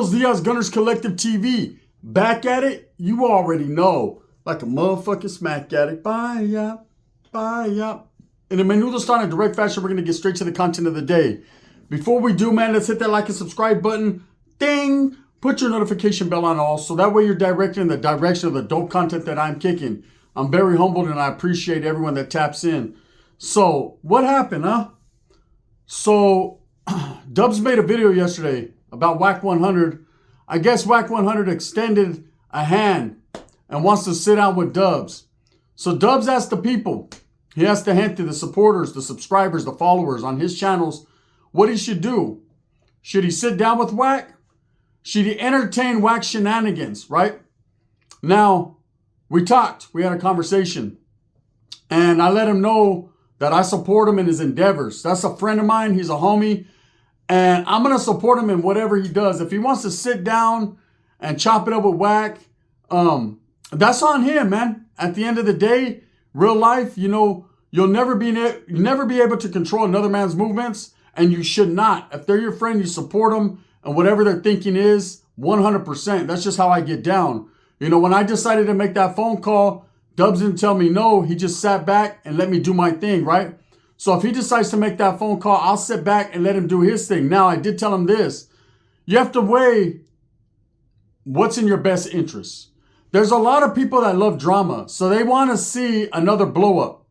Buenos Dias Gunners Collective TV. Back at it? You already know. Like a motherfucking smack addict. Bye. In a menudo style in a direct fashion, we're going to get straight to the content of the day. Before we do, man, let's hit that like and subscribe button. Ding! Put your notification bell on all, so that way you're directed in the direction of the dope content that I'm kicking. I'm very humbled and I appreciate everyone that taps in. So, what happened, huh? So, Dubs made a video yesterday about Wack 100. I guess Wack 100 extended a hand and wants to sit down with Dubs. So Dubs asked the people, he asked the gente, the supporters, the subscribers, the followers on his channels, what he should do. Should he sit down with Wack? Should he entertain Wack shenanigans, right? Now, we talked, we had a conversation, and I let him know that I support him in his endeavors. That's a friend of mine, he's a homie, and I'm going to support him in whatever he does. If he wants to sit down and chop it up with Wack, that's on him, man. At the end of the day, real life, you know, you'll never be able to control another man's movements, and you should not. If they're your friend, you support them, and whatever their thinking is, 100%. That's just how I get down. You know, when I decided to make that phone call, Dubs didn't tell me no. He just sat back and let me do my thing, right? So if he decides to make that phone call, I'll sit back and let him do his thing. Now, I did tell him this. You have to weigh what's in your best interest. There's a lot of people that love drama, so they want to see another blow up.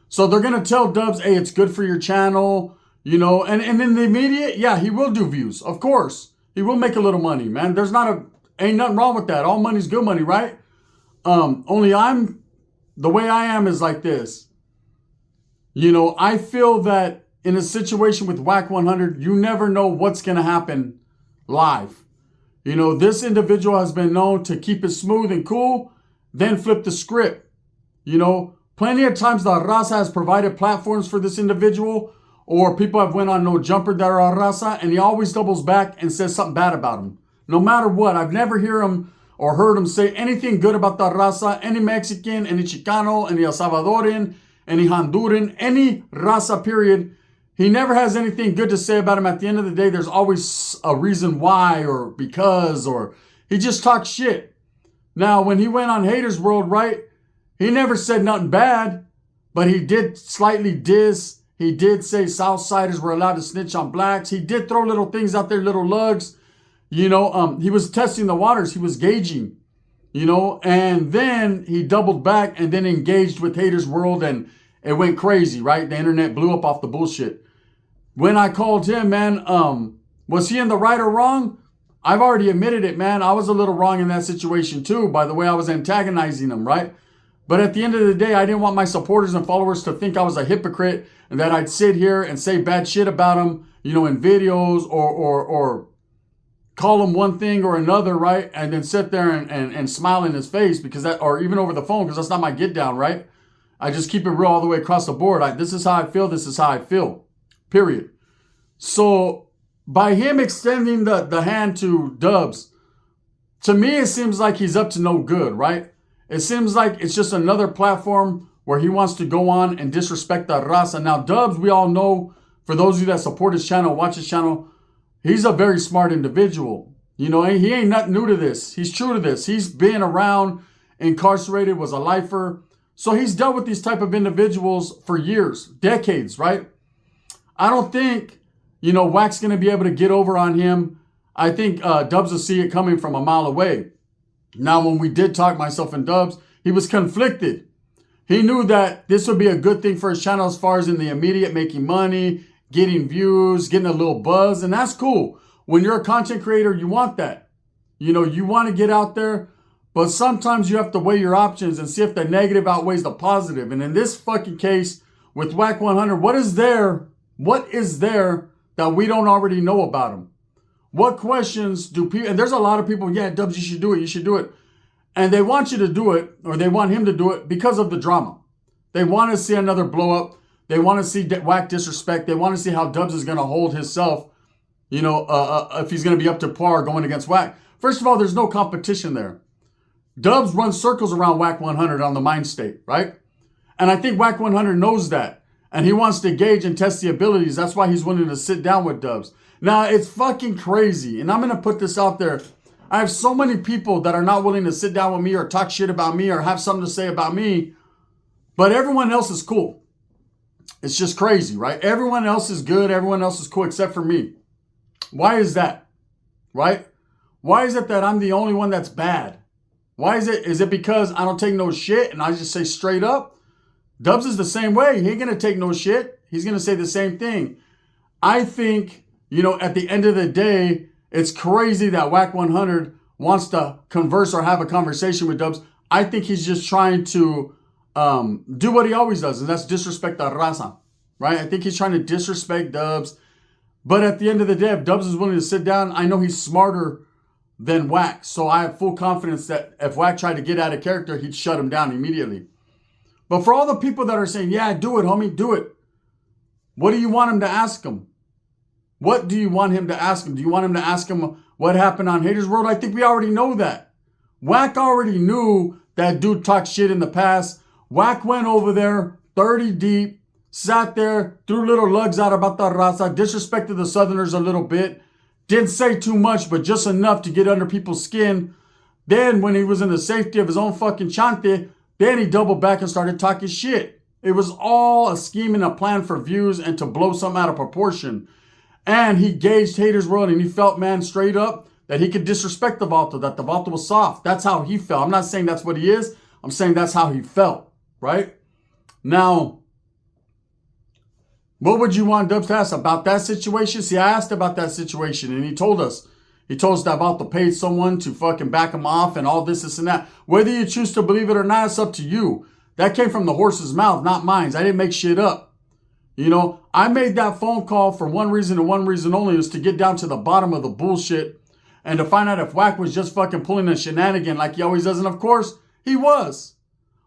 So they're going to tell Dubs, hey, it's good for your channel, you know, and in the immediate, yeah, he will do views. Of course, he will make a little money, man. Ain't nothing wrong with that. All money's good money, right? Only the way I am is like this. You know, I feel that in a situation with Wack 100, you never know what's going to happen live. You know, this individual has been known to keep it smooth and cool, then flip the script. You know, plenty of times the raza has provided platforms for this individual, or people have went on No Jumper that are raza, and he always doubles back and says something bad about him. No matter what, I've never heard him say anything good about the raza, any Mexican, any Chicano, any El Salvadoran, any Honduran, any raza, period. He never has anything good to say about him. At the end of the day, there's always a reason why or because, or he just talks shit. Now, when he went on Haters World, right, he never said nothing bad, but he did slightly diss. He did say Southsiders were allowed to snitch on blacks. He did throw little things out there, little lugs. You know, he was testing the waters. He was gauging, you know, and then he doubled back and then engaged with Haters World, and it went crazy, right? The internet blew up off the bullshit. When I called him, man, was he in the right or wrong? I've already admitted it, man. I was a little wrong in that situation too, by the way I was antagonizing him, right? But at the end of the day, I didn't want my supporters and followers to think I was a hypocrite and that I'd sit here and say bad shit about him, you know, in videos or call him one thing or another, right? And then sit there and smile in his face because or even over the phone, because that's not my get down, right? I just keep it real all the way across the board. This is how I feel. This is how I feel. Period. So by him extending the hand to Dubs, to me, it seems like he's up to no good, right? It seems like it's just another platform where he wants to go on and disrespect the raza. Now, Dubs, we all know, for those of you that support his channel, watch his channel, he's a very smart individual. You know, he ain't nothing new to this. He's true to this. He's been around, incarcerated, was a lifer. So he's dealt with these type of individuals for years, decades, right? I don't think, you know, Wack's going to be able to get over on him. I think Dubs will see it coming from a mile away. Now, when we did talk, myself and Dubs, he was conflicted. He knew that this would be a good thing for his channel as far as in the immediate making money, getting views, getting a little buzz, and that's cool. When you're a content creator, you want that. You know, you want to get out there, but sometimes you have to weigh your options and see if the negative outweighs the positive. And in this fucking case, with Wack 100, what is there that we don't already know about him? What questions do people, and there's a lot of people, yeah, Dubs, you should do it. And they want you to do it, or they want him to do it because of the drama. They want to see another blow up. They want to see Wack disrespect. They want to see how Dubs is going to hold himself, you know, if he's going to be up to par going against Wack. First of all, there's no competition there. Dubs runs circles around Wack 100 on the mind state, right? And I think Wack 100 knows that. And he wants to gauge and test the abilities. That's why he's willing to sit down with Dubs. Now, it's fucking crazy. And I'm going to put this out there. I have so many people that are not willing to sit down with me or talk shit about me or have something to say about me. But everyone else is cool. It's just crazy, right? Everyone else is good. Everyone else is cool except for me. Why is that? Right? Why is it that I'm the only one that's bad? Why is it? Is it because I don't take no shit and I just say straight up? Dubs is the same way. He ain't going to take no shit. He's going to say the same thing. I think, at the end of the day, it's crazy that Wack 100 wants to converse or have a conversation with Dubs. I think he's just trying to do what he always does, and that's disrespect the raza, right? I think he's trying to disrespect Dubs. But at the end of the day, if Dubs is willing to sit down, I know he's smarter than Wack. So I have full confidence that if Wack tried to get out of character, he'd shut him down immediately. But for all the people that are saying, yeah, do it, homie, do it. What do you want him to ask him? What do you want him to ask him? Do you want him to ask him what happened on Haters World? I think we already know that. Wack already knew that dude talked shit in the past. Wack went over there 30 deep, sat there, threw little lugs out about the raza, disrespected the Southerners a little bit. Didn't say too much, but just enough to get under people's skin. Then when he was in the safety of his own fucking chante, then he doubled back and started talking shit. It was all a scheme and a plan for views and to blow something out of proportion. And he gauged Haters World and he felt, man, straight up that he could disrespect the Vato, that the Vato was soft. That's how he felt. I'm not saying that's what he is. I'm saying that's how he felt, right? Now, what would you want Dubs to ask about that situation? See, I asked about that situation and he told us. He told us that Vato paid someone to fucking back him off and all this and that. Whether you choose to believe it or not, it's up to you. That came from the horse's mouth, not mine. I didn't make shit up. I made that phone call for one reason and one reason only, was to get down to the bottom of the bullshit and to find out if Wack was just fucking pulling a shenanigan like he always does. And of course, he was.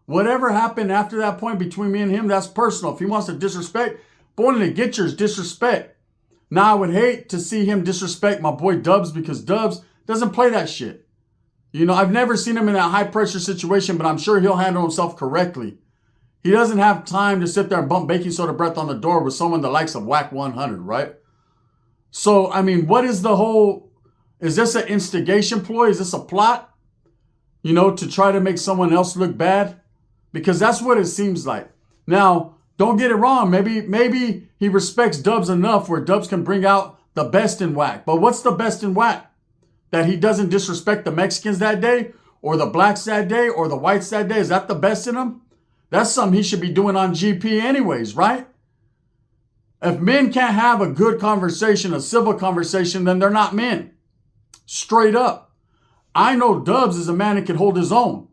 Whatever happened after that point between me and him, that's personal. If he wants to disrespect, born to get yours, disrespect. Now, I would hate to see him disrespect my boy Dubs because Dubs doesn't play that shit. I've never seen him in that high pressure situation, but I'm sure he'll handle himself correctly. He doesn't have time to sit there and bump baking soda breath on the door with someone the likes of Wack 100, right? So, what is the whole, is this an instigation ploy? Is this a plot? To try to make someone else look bad? Because that's what it seems like. Now, don't get it wrong. Maybe he respects Dubs enough where Dubs can bring out the best in Wack. But what's the best in Wack? That he doesn't disrespect the Mexicans that day, or the blacks that day, or the whites that day? Is that the best in him? That's something he should be doing on GP anyways, right? If men can't have a good conversation, a civil conversation, then they're not men. Straight up. I know Dubs is a man that can hold his own.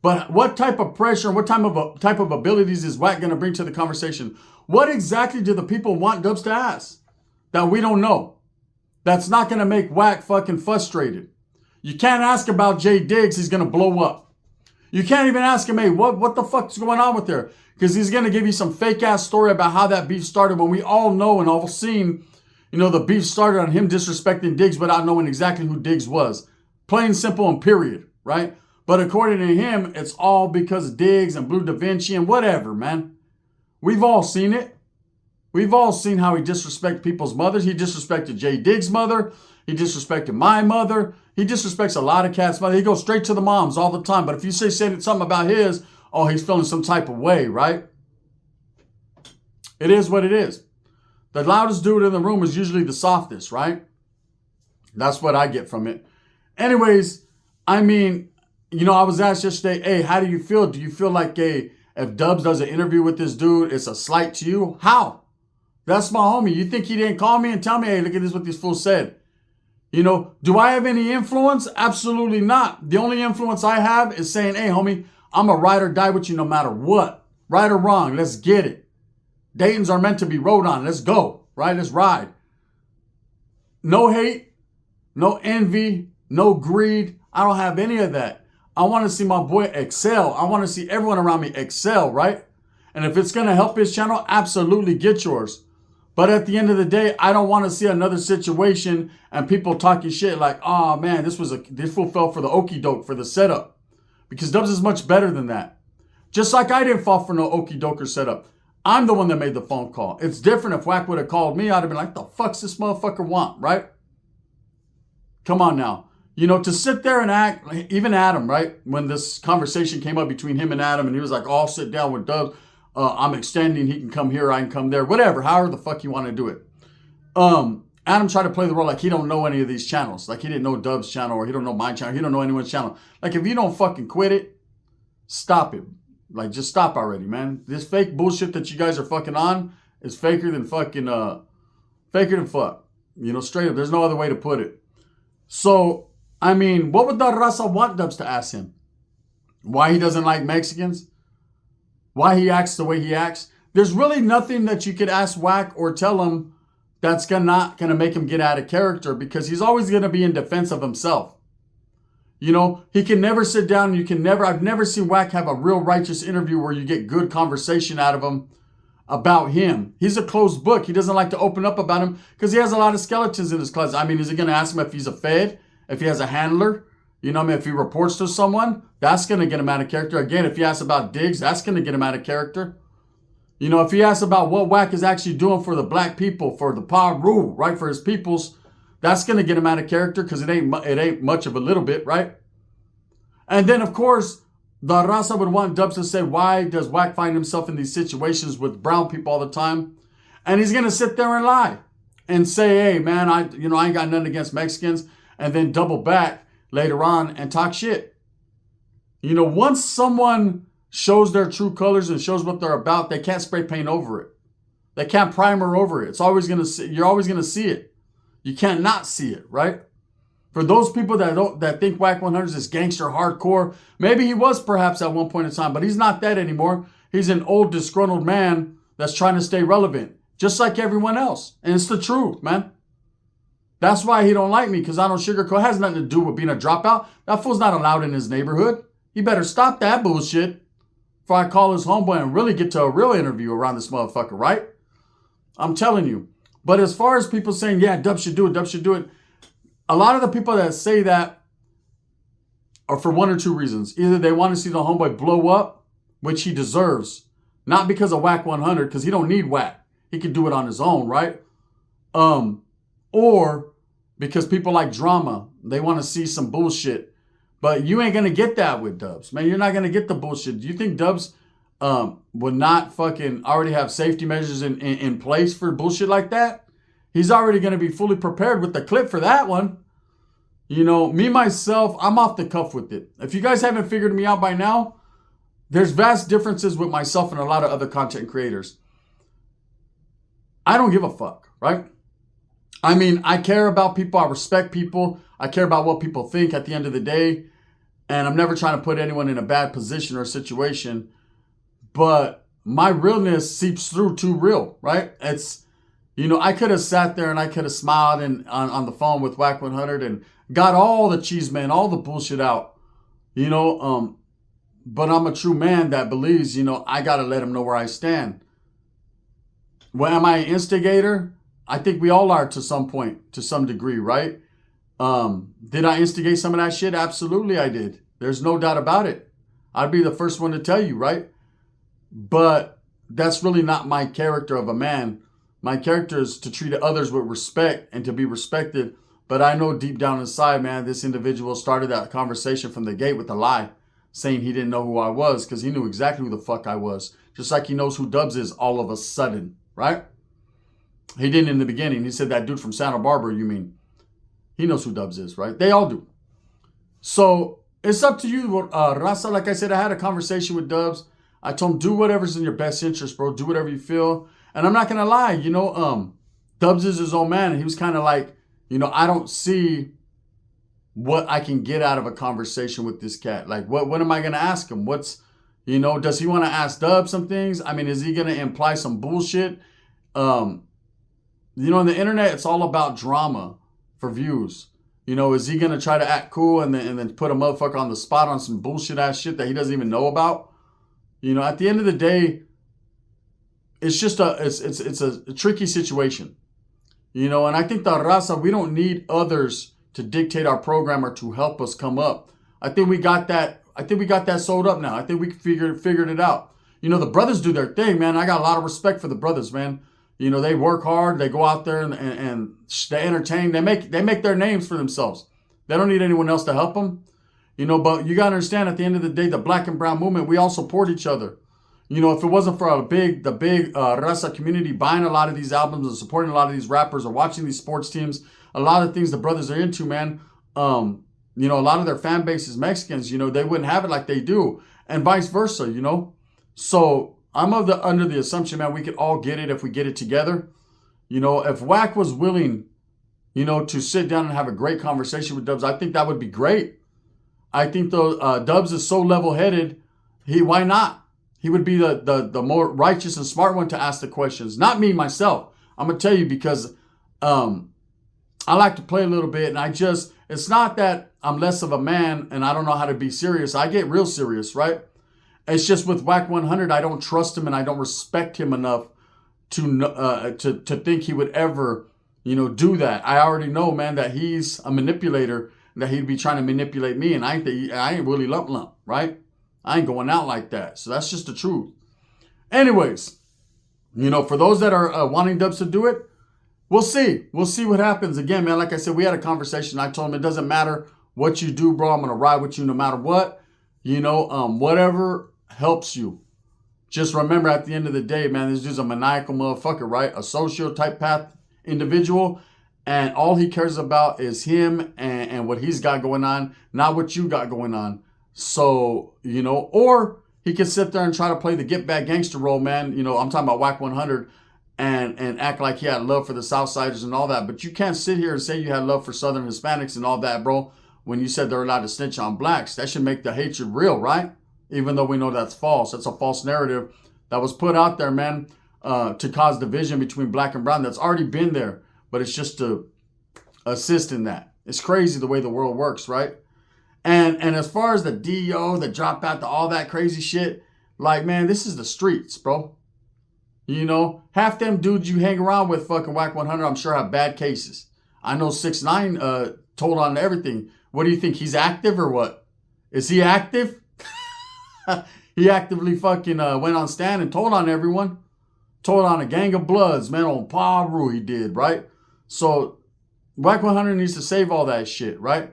But what type of pressure, what type of abilities is Wack going to bring to the conversation? What exactly do the people want Dubs to ask that we don't know? That's not going to make Wack fucking frustrated. You can't ask about Jay Diggs, he's going to blow up. You can't even ask him, hey, what the fuck's going on with there? Because he's going to give you some fake ass story about how that beef started when we all know and all seen, the beef started on him disrespecting Diggs without knowing exactly who Diggs was. Plain, simple, and period, right? But according to him, it's all because of Diggs and Blue Da Vinci and whatever, man. We've all seen it. We've all seen how he disrespected people's mothers. He disrespected Jay Diggs' mother. He disrespected my mother. He disrespects a lot of cats' mother. He goes straight to the moms all the time. But if you say something about his, oh, he's feeling some type of way, right? It is what it is. The loudest dude in the room is usually the softest, right? That's what I get from it. Anyways, I was asked yesterday, hey, how do you feel? Do you feel like, if Dubs does an interview with this dude, it's a slight to you? How? That's my homie. You think he didn't call me and tell me, hey, look at this, what these fools said? Do I have any influence? Absolutely not. The only influence I have is saying, hey, homie, I'm a ride or die with you no matter what. Right or wrong, let's get it. Daytons are meant to be rode on. Let's go, right? Let's ride. No hate, no envy, no greed. I don't have any of that. I want to see my boy excel. I want to see everyone around me excel, right? And if it's going to help his channel, absolutely get yours. But at the end of the day, I don't want to see another situation and people talking shit like, oh man, this fool fell for the okie doke, for the setup. Because Dubs is much better than that. Just like I didn't fall for no okie doke or setup. I'm the one that made the phone call. It's different if Wack would have called me. I'd have been like, the fuck's this motherfucker want, right? Come on now. You know, to sit there and act, even Adam, right? When this conversation came up between him and Adam, and he was like, oh, I'll sit down with Dubs. I'm extending. He can come here. I can come there. Whatever. However the fuck you want to do it. Adam tried to play the role like he don't know any of these channels. Like he didn't know Dub's channel, or he don't know my channel. He don't know anyone's channel. Like if you don't fucking quit it, stop it. Like just stop already, man. This fake bullshit that you guys are fucking on is faker than fucking, faker than fuck. You know, straight up. There's no other way to put it. So, I mean, what would the raza want Dubs to ask him? Why he doesn't like Mexicans? Why he acts the way he acts? There's really nothing that you could ask Wack or tell him that's not going to make him get out of character, because he's always going to be in defense of himself. You know, he can never sit down. I've never seen Wack have a real righteous interview where you get good conversation out of him about him. He's a closed book. He doesn't like to open up about him because he has a lot of skeletons in his closet. I mean, is he going to ask him if he's a fed, if he has a handler? You know what I mean? If he reports to someone, that's going to get him out of character. Again, if he asks about digs, that's going to get him out of character. You know, if he asks about what Wack is actually doing for the black people, for the power rule, right, for his peoples, that's going to get him out of character, because it ain't much of a little bit, right? And then, of course, the raza would want Dubs to say, why does Wack find himself in these situations with brown people all the time? And he's going to sit there and lie and say, hey, man, I ain't got nothing against Mexicans, and then double back later on and talk shit. You know, once someone shows their true colors and shows what they're about, they can't spray paint over it. They can't primer over it. It's always going to you're always going to see it. You can't not see it, right? For those people that think Wack 100 is this gangster hardcore, maybe he was perhaps at one point in time, but he's not that anymore. He's an old disgruntled man that's trying to stay relevant, just like everyone else. And it's the truth, man. That's why he don't like me, because I don't sugarcoat. It has nothing to do with being a dropout. That fool's not allowed in his neighborhood. He better stop that bullshit before I call his homeboy and really get to a real interview around this motherfucker, right? I'm telling you. But as far as people saying, yeah, Dub should do it, Dub should do it, a lot of the people that say that are for one or two reasons. Either they want to see the homeboy blow up, which he deserves, not because of Wack 100, because he don't need Wack. He can do it on his own, right? Or because people like drama. They want to see some bullshit. But you ain't going to get that with Dubs. Man, you're not going to get the bullshit. Do you think Dubs would not fucking already have safety measures in place for bullshit like that? He's already going to be fully prepared with the clip for that one. You know, me, myself, I'm off the cuff with it. If you guys haven't figured me out by now, there's vast differences with myself and a lot of other content creators. I don't give a fuck, right? I mean, I care about people. I respect people. I care about what people think at the end of the day. And I'm never trying to put anyone in a bad position or situation. But my realness seeps through too real, right? It's, you know, I could have sat there and I could have smiled on the phone with Wack 100 and got all the cheese, man, all the bullshit out, you know. But I'm a true man that believes, you know, I got to let him know where I stand. Well, am I an instigator? I think we all are to some point, to some degree, right? Did I instigate some of that shit? Absolutely I did. There's no doubt about it. I'd be the first one to tell you, right? But that's really not my character of a man. My character is to treat others with respect and to be respected. But I know deep down inside, man, this individual started that conversation from the gate with a lie, saying he didn't know who I was, because he knew exactly who the fuck I was. Just like he knows who Dubs is all of a sudden, right? He didn't in the beginning. He said, that dude from Santa Barbara, you mean? He knows who Dubs is, right? They all do. So it's up to you, Raza. Like I said, I had a conversation with Dubs. I told him, do whatever's in your best interest, bro. Do whatever you feel. And I'm not going to lie, you know, Dubs is his own man. And he was kind of like, you know, I don't see what I can get out of a conversation with this cat. Like, what am I going to ask him? What's, you know, does he want to ask Dubs some things? I mean, is he going to imply some bullshit? You know, on the internet, it's all about drama for views. You know, is he going to try to act cool and then put a motherfucker on the spot on some bullshit ass shit that he doesn't even know about? You know, at the end of the day, it's just it's a tricky situation. You know, and I think the raza, we don't need others to dictate our program or to help us come up. I think we got that. I think we got that sold up now. I think we figured it out. The brothers do their thing, man. I got a lot of respect for the brothers, man. They work hard. They go out there and they entertain. They make their names for themselves. They don't need anyone else to help them. But you got to understand, at the end of the day, the black and brown movement, we all support each other. If it wasn't for the big Raza community buying a lot of these albums and supporting a lot of these rappers or watching these sports teams, a lot of things the brothers are into, man, a lot of their fan base is Mexicans, they wouldn't have it like they do, and vice versa, So I'm under the assumption, man, we could all get it if we get it together. If Wack was willing, to sit down and have a great conversation with Dubs, I think that would be great. I think though Dubs is so level-headed, why not? He would be the more righteous and smart one to ask the questions. Not me, myself. I'm going to tell you because I like to play a little bit. And it's not that I'm less of a man and I don't know how to be serious. I get real serious, right? It's just with Wack 100, I don't trust him and I don't respect him enough to think he would ever, do that. I already know, man, that he's a manipulator, that he'd be trying to manipulate me. And I ain't really lump, right? I ain't going out like that. So that's just the truth. Anyways, for those that are wanting Dubs to do it, we'll see. We'll see what happens. Again, man, like I said, we had a conversation. I told him it doesn't matter what you do, bro. I'm going to ride with you no matter what. Whatever helps you. Just remember, at the end of the day, man, this dude's a maniacal motherfucker, right? A socio-type path individual. And all he cares about is him and what he's got going on, not what you got going on. So, or he can sit there and try to play the get back gangster role, man. I'm talking about Wack 100 and act like he had love for the Southsiders and all that. But you can't sit here and say you had love for Southern Hispanics and all that, bro, when you said they're allowed to snitch on blacks. That should make the hatred real, right? Even though we know that's false. That's a false narrative that was put out there, man, to cause division between black and brown. That's already been there, but it's just to assist in that. It's crazy the way the world works, right? And as far as the DO, the dropout, all that crazy shit, like, man, this is the streets, bro. Half them dudes you hang around with, fucking Wack 100, I'm sure have bad cases. I know 6ix9ine told on everything. What do you think? He's active or what? Is he active? He actively fucking went on stand and told on everyone. Told on a gang of bloods, man, on Paru he did, right? So Wack 100 needs to save all that shit, right?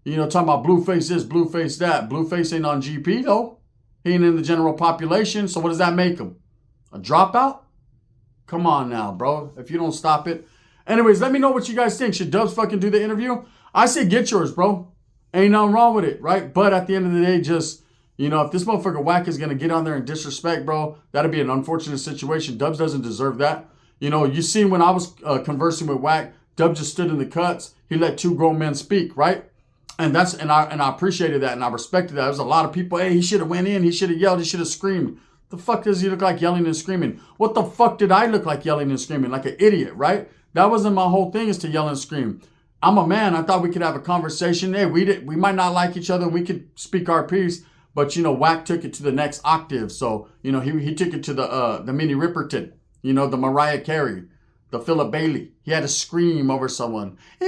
Talking about Blueface this, Blueface that. Blueface ain't on GP, though. He ain't in the general population. So what does that make him? A dropout? Come on now, bro. If you don't stop it. Anyways, let me know what you guys think. Should Dubs fucking do the interview? I say get yours, bro. Ain't nothing wrong with it, right? But at the end of the day, just, if this motherfucker Wack is going to get on there and disrespect, bro, that'd be an unfortunate situation. Dubs doesn't deserve that. You seen when I was conversing with Wack, Dubs just stood in the cuts. He let two grown men speak, right? And I appreciated that and I respected that. There was a lot of people, hey, he should have went in, he should have yelled, he should have screamed. The fuck does he look like yelling and screaming? What the fuck did I look like yelling and screaming? Like an idiot, right? That wasn't my whole thing, is to yell and scream. I'm a man. I thought we could have a conversation. Hey, we might not like each other. We could speak our piece. But, Wack took it to the next octave. So, he took it to the Minnie Riperton, the Mariah Carey, the Philip Bailey. He had to scream over someone. He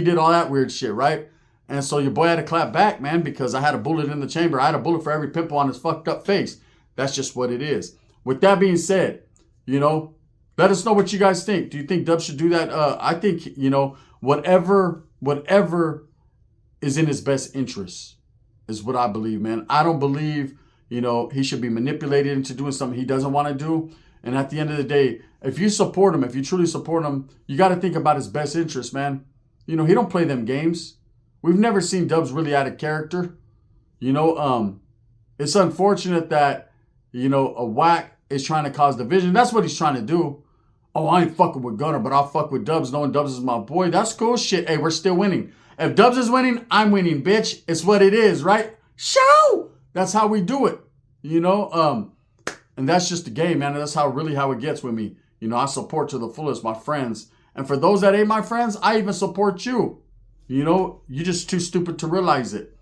did all that weird shit, right? And so your boy had to clap back, man, because I had a bullet in the chamber. I had a bullet for every pimple on his fucked up face. That's just what it is. With that being said, let us know what you guys think. Do you think Dubs should do that? I think, whatever is in his best interest is what I believe, man. I don't believe, he should be manipulated into doing something he doesn't want to do. And at the end of the day, if you support him, if you truly support him, you got to think about his best interest, man. He don't play them games. We've never seen Dubs really out of character. It's unfortunate that, a Wack is trying to cause division. That's what he's trying to do. Oh, I ain't fucking with Gunner, but I'll fuck with Dubs knowing Dubs is my boy. That's cool shit. Hey, we're still winning. If Dubs is winning, I'm winning, bitch. It's what it is, right? Show! That's how we do it. And that's just the game, man. That's how it gets with me. I support to the fullest my friends. And for those that ain't my friends, I even support you. You're just too stupid to realize it.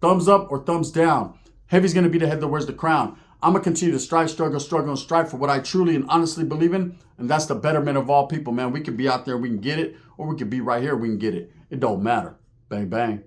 Thumbs up or thumbs down. Heavy's going to be the head that wears the crown. I'm going to continue to strive, struggle, and strive for what I truly and honestly believe in. And that's the betterment of all people, man. We could be out there, we can get it. Or we could be right here, we can get it. It don't matter. Bang, bang.